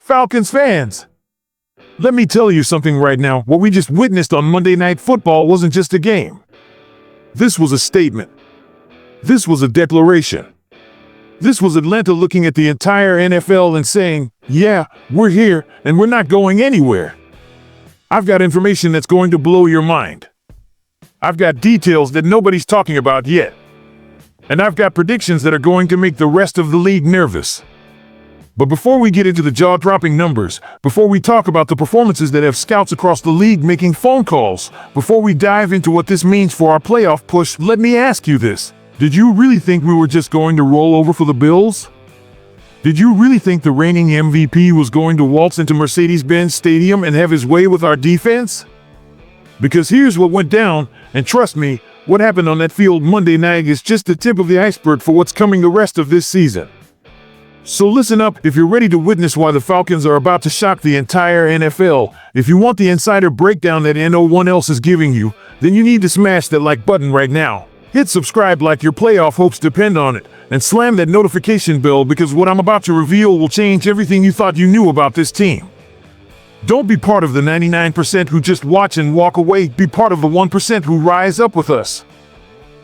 Falcons fans, let me tell you something right now. What we just witnessed on Monday Night Football wasn't just a game. This was a statement. This was a declaration. This was Atlanta looking at the entire NFL and saying, yeah, we're here and we're not going anywhere. I've got information that's going to blow your mind. I've got details that nobody's talking about yet. And I've got predictions that are going to make the rest of the league nervous. But before we get into the jaw-dropping numbers, before we talk about the performances that have scouts across the league making phone calls, before we dive into what this means for our playoff push, let me ask you this. Did you really think we were just going to roll over for the Bills? Did you really think the reigning MVP was going to waltz into Mercedes-Benz Stadium and have his way with our defense? Because here's what went down, and trust me, what happened on that field Monday night is just the tip of the iceberg for what's coming the rest of this season. So listen up if you're ready to witness why the Falcons are about to shock the entire NFL. If you want the insider breakdown that no one else is giving you, then you need to smash that like button right now. Hit subscribe like your playoff hopes depend on it, and slam that notification bell because what I'm about to reveal will change everything you thought you knew about this team. Don't be part of the 99% who just watch and walk away. Be part of the 1% who rise up with us.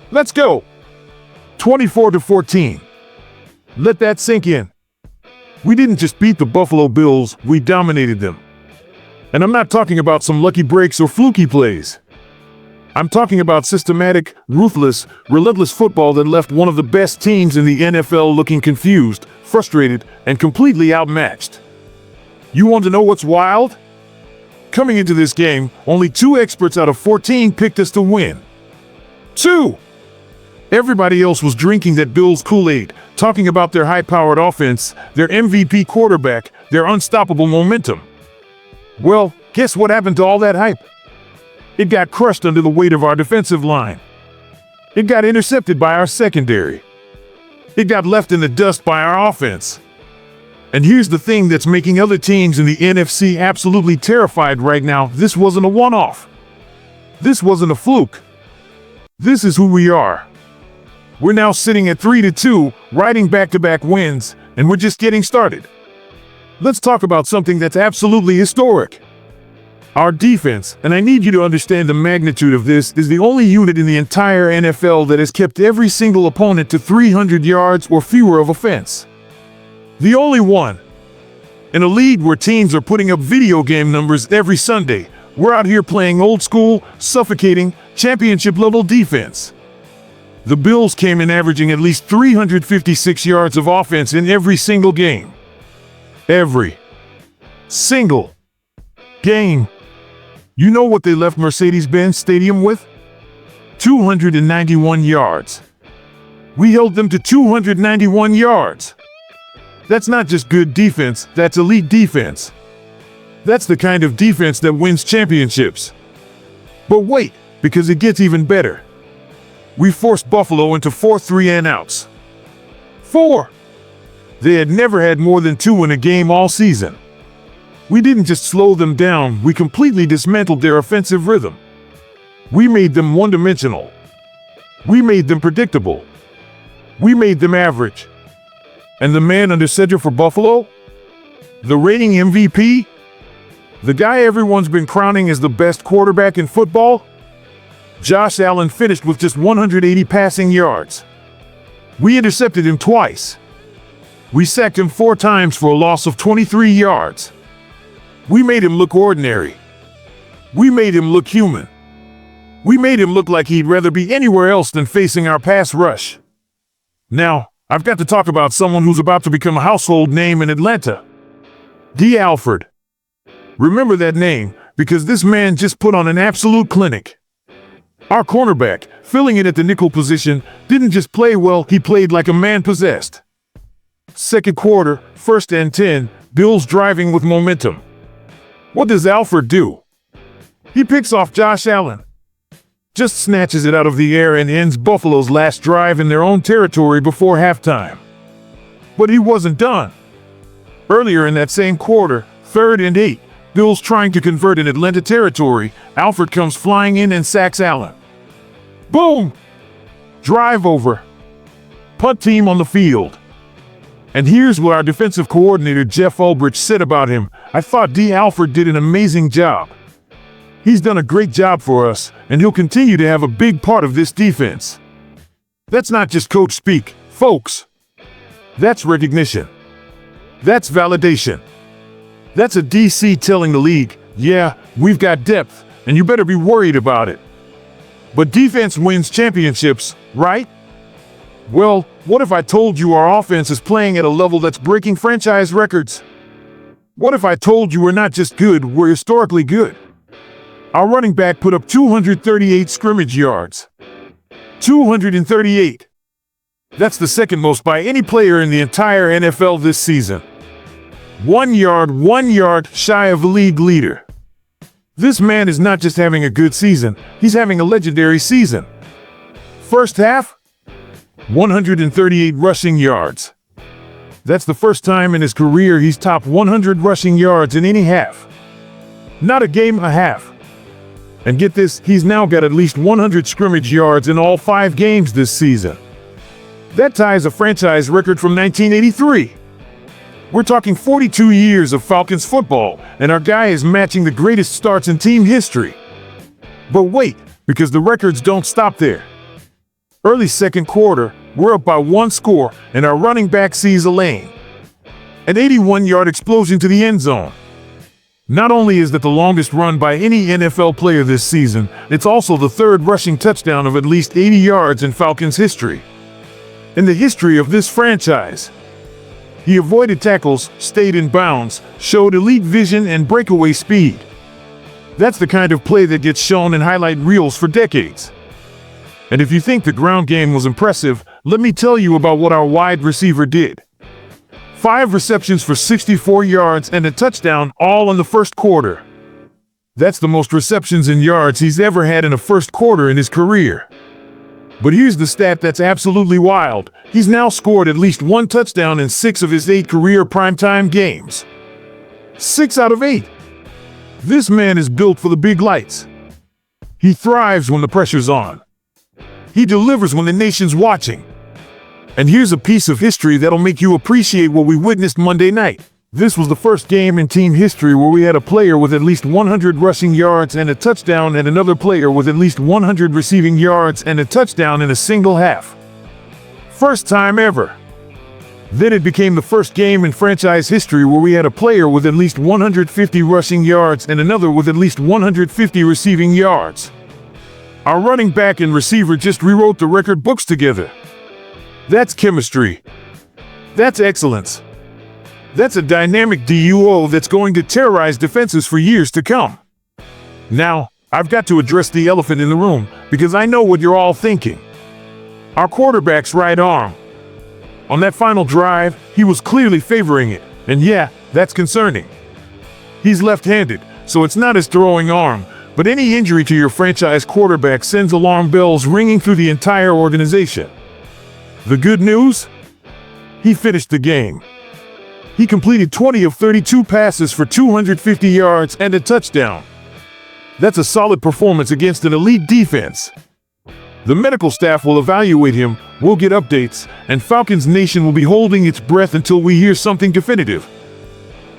Let's go. 24-14. Let that sink in. We didn't just beat the Buffalo Bills, we dominated them. And I'm not talking about some lucky breaks or fluky plays. I'm talking about systematic, ruthless, relentless football that left one of the best teams in the NFL looking confused, frustrated, and completely outmatched. You want to know what's wild? Coming into this game, only 2 experts out of 14 picked us to win. 2! Everybody else was drinking that Bills Kool-Aid, talking about their high-powered offense, their MVP quarterback, their unstoppable momentum. Well, guess what happened to all that hype? It got crushed under the weight of our defensive line. It got intercepted by our secondary. It got left in the dust by our offense. And here's the thing that's making other teams in the NFC absolutely terrified right now. This wasn't a one-off. This wasn't a fluke. This is who we are. We're now sitting at 3-2, riding back-to-back wins, and we're just getting started. Let's talk about something that's absolutely historic. Our defense, and I need you to understand the magnitude of this, is the only unit in the entire NFL that has kept every single opponent to 300 yards or fewer of offense. The only one. In a league where teams are putting up video game numbers every Sunday, we're out here playing old school, suffocating, championship-level defense. The Bills came in averaging at least 356 yards of offense in every single game. Every single game. You know what they left Mercedes-Benz Stadium with? 291 yards. We held them to 291 yards. That's not just good defense, that's elite defense. That's the kind of defense that wins championships. But wait, because it gets even better. We forced Buffalo into 4 3-and-outs. 4! They had never had more than 2 in a game all season. We didn't just slow them down, we completely dismantled their offensive rhythm. We made them one-dimensional. We made them predictable. We made them average. And the man under center for Buffalo? The reigning MVP? The guy everyone's been crowning as the best quarterback in football? Josh Allen finished with just 180 passing yards. We intercepted him twice. We sacked him 4 times for a loss of 23 yards. We made him look ordinary. We made him look human. We made him look like he'd rather be anywhere else than facing our pass rush. Now, I've got to talk about someone who's about to become a household name in Atlanta. D. Alford. Remember that name, because this man just put on an absolute clinic. Our cornerback, filling in at the nickel position, didn't just play well, he played like a man possessed. Second quarter, 1st and 10, Bills driving with momentum. What does Alford do? He picks off Josh Allen. Just snatches it out of the air and ends Buffalo's last drive in their own territory before halftime. But he wasn't done. Earlier in that same quarter, 3rd and 8, Bills trying to convert in Atlanta territory, Alford comes flying in and sacks Allen. Boom! Drive over. Punt team on the field. And here's what our defensive coordinator Jeff Ulbrich said about him. I thought D. Alford did an amazing job. He's done a great job for us, and he'll continue to have a big part of this defense. That's not just coach speak, folks. That's recognition. That's validation. That's a DC telling the league, yeah, we've got depth, and you better be worried about it. But defense wins championships, right? Well, what if I told you our offense is playing at a level that's breaking franchise records? What if I told you we're not just good, we're historically good? Our running back put up 238 scrimmage yards. 238. That's the second most by any player in the entire NFL this season. 1 yard shy of the league leader. This man is not just having a good season, he's having a legendary season. First half, 138 rushing yards. That's the first time in his career he's topped 100 rushing yards in any half. Not a game, a half. And get this, he's now got at least 100 scrimmage yards in all 5 games this season. That ties a franchise record from 1983. We're talking 42 years of Falcons football, and our guy is matching the greatest starts in team history. But wait, because the records don't stop there. Early second quarter, we're up by 1 score, and our running back sees a lane. An 81-yard explosion to the end zone. Not only is that the longest run by any NFL player this season, it's also the third rushing touchdown of at least 80 yards in Falcons history. In the history of this franchise. He avoided tackles, stayed in bounds, showed elite vision and breakaway speed. That's the kind of play that gets shown in highlight reels for decades. And if you think the ground game was impressive, let me tell you about what our wide receiver did. 5 receptions for 64 yards and a touchdown, all in the first quarter. That's the most receptions in yards he's ever had in a first quarter in his career. But here's the stat that's absolutely wild. He's now scored at least 1 touchdown in 6 of his 8 career primetime games. 6 out of 8. This man is built for the big lights. He thrives when the pressure's on. He delivers when the nation's watching. And here's a piece of history that'll make you appreciate what we witnessed Monday night. This was the first game in team history where we had a player with at least 100 rushing yards and a touchdown and another player with at least 100 receiving yards and a touchdown in a single half. First time ever. Then it became the first game in franchise history where we had a player with at least 150 rushing yards and another with at least 150 receiving yards. Our running back and receiver just rewrote the record books together. That's chemistry. That's excellence. That's a dynamic duo that's going to terrorize defenses for years to come. Now, I've got to address the elephant in the room, because I know what you're all thinking. Our quarterback's right arm. On that final drive, he was clearly favoring it, and yeah, that's concerning. He's left-handed, so it's not his throwing arm, but any injury to your franchise quarterback sends alarm bells ringing through the entire organization. The good news? He finished the game. He completed 20 of 32 passes for 250 yards and a touchdown. That's a solid performance against an elite defense. The medical staff will evaluate him, we'll get updates, and Falcons Nation will be holding its breath until we hear something definitive.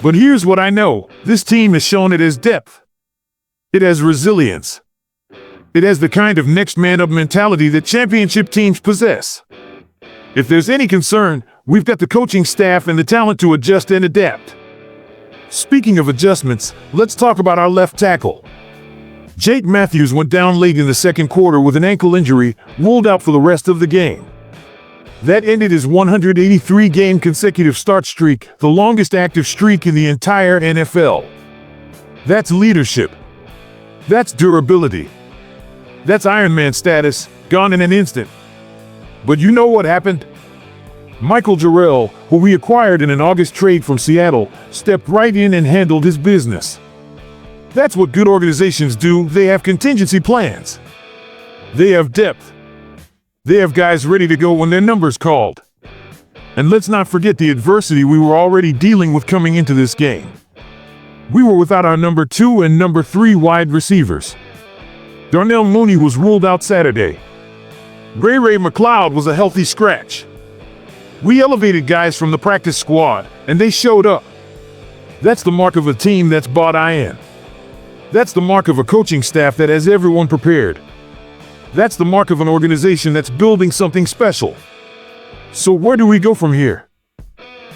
But here's what I know, this team has shown it has depth. It has resilience. It has the kind of next man up mentality that championship teams possess. If there's any concern, we've got the coaching staff and the talent to adjust and adapt. Speaking of adjustments, let's talk about our left tackle. Jake Matthews went down late in the second quarter with an ankle injury, ruled out for the rest of the game. That ended his 183-game consecutive start streak, the longest active streak in the entire NFL. That's leadership. That's durability. That's Iron Man status, gone in an instant. But you know what happened? Michael Jarrell, who we acquired in an August trade from Seattle, stepped right in and handled his business. That's what good organizations do. They have contingency plans. They have depth. They have guys ready to go when their number's called. And let's not forget the adversity we were already dealing with coming into this game. We were without our number 2 and number 3 wide receivers. Darnell Mooney was ruled out Saturday. Ray McLeod was a healthy scratch. We elevated guys from the practice squad, and they showed up. That's the mark of a team that's bought in. That's the mark of a coaching staff that has everyone prepared. That's the mark of an organization that's building something special. So where do we go from here?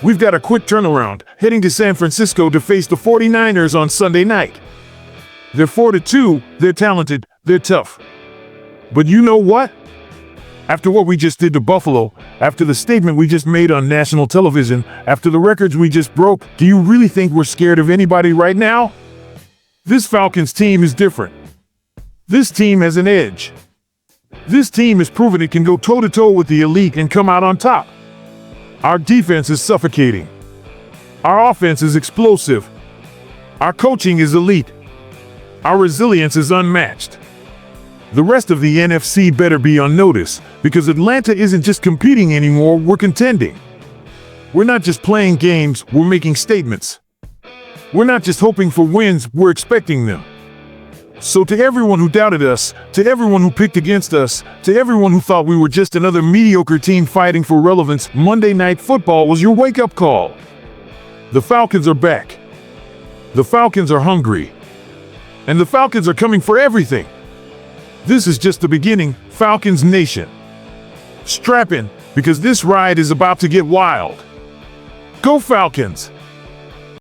We've got a quick turnaround, heading to San Francisco to face the 49ers on Sunday night. They're 4-2, they're talented, they're tough. But you know what? After what we just did to Buffalo, after the statement we just made on national television, after the records we just broke, do you really think we're scared of anybody right now? This Falcons team is different. This team has an edge. This team has proven it can go toe-to-toe with the elite and come out on top. Our defense is suffocating. Our offense is explosive. Our coaching is elite. Our resilience is unmatched. The rest of the NFC better be on notice, because Atlanta isn't just competing anymore, we're contending. We're not just playing games, we're making statements. We're not just hoping for wins, we're expecting them. So to everyone who doubted us, to everyone who picked against us, to everyone who thought we were just another mediocre team fighting for relevance, Monday Night Football was your wake-up call. The Falcons are back. The Falcons are hungry. And the Falcons are coming for everything. This is just the beginning, Falcons Nation. Strap in, because this ride is about to get wild. Go Falcons!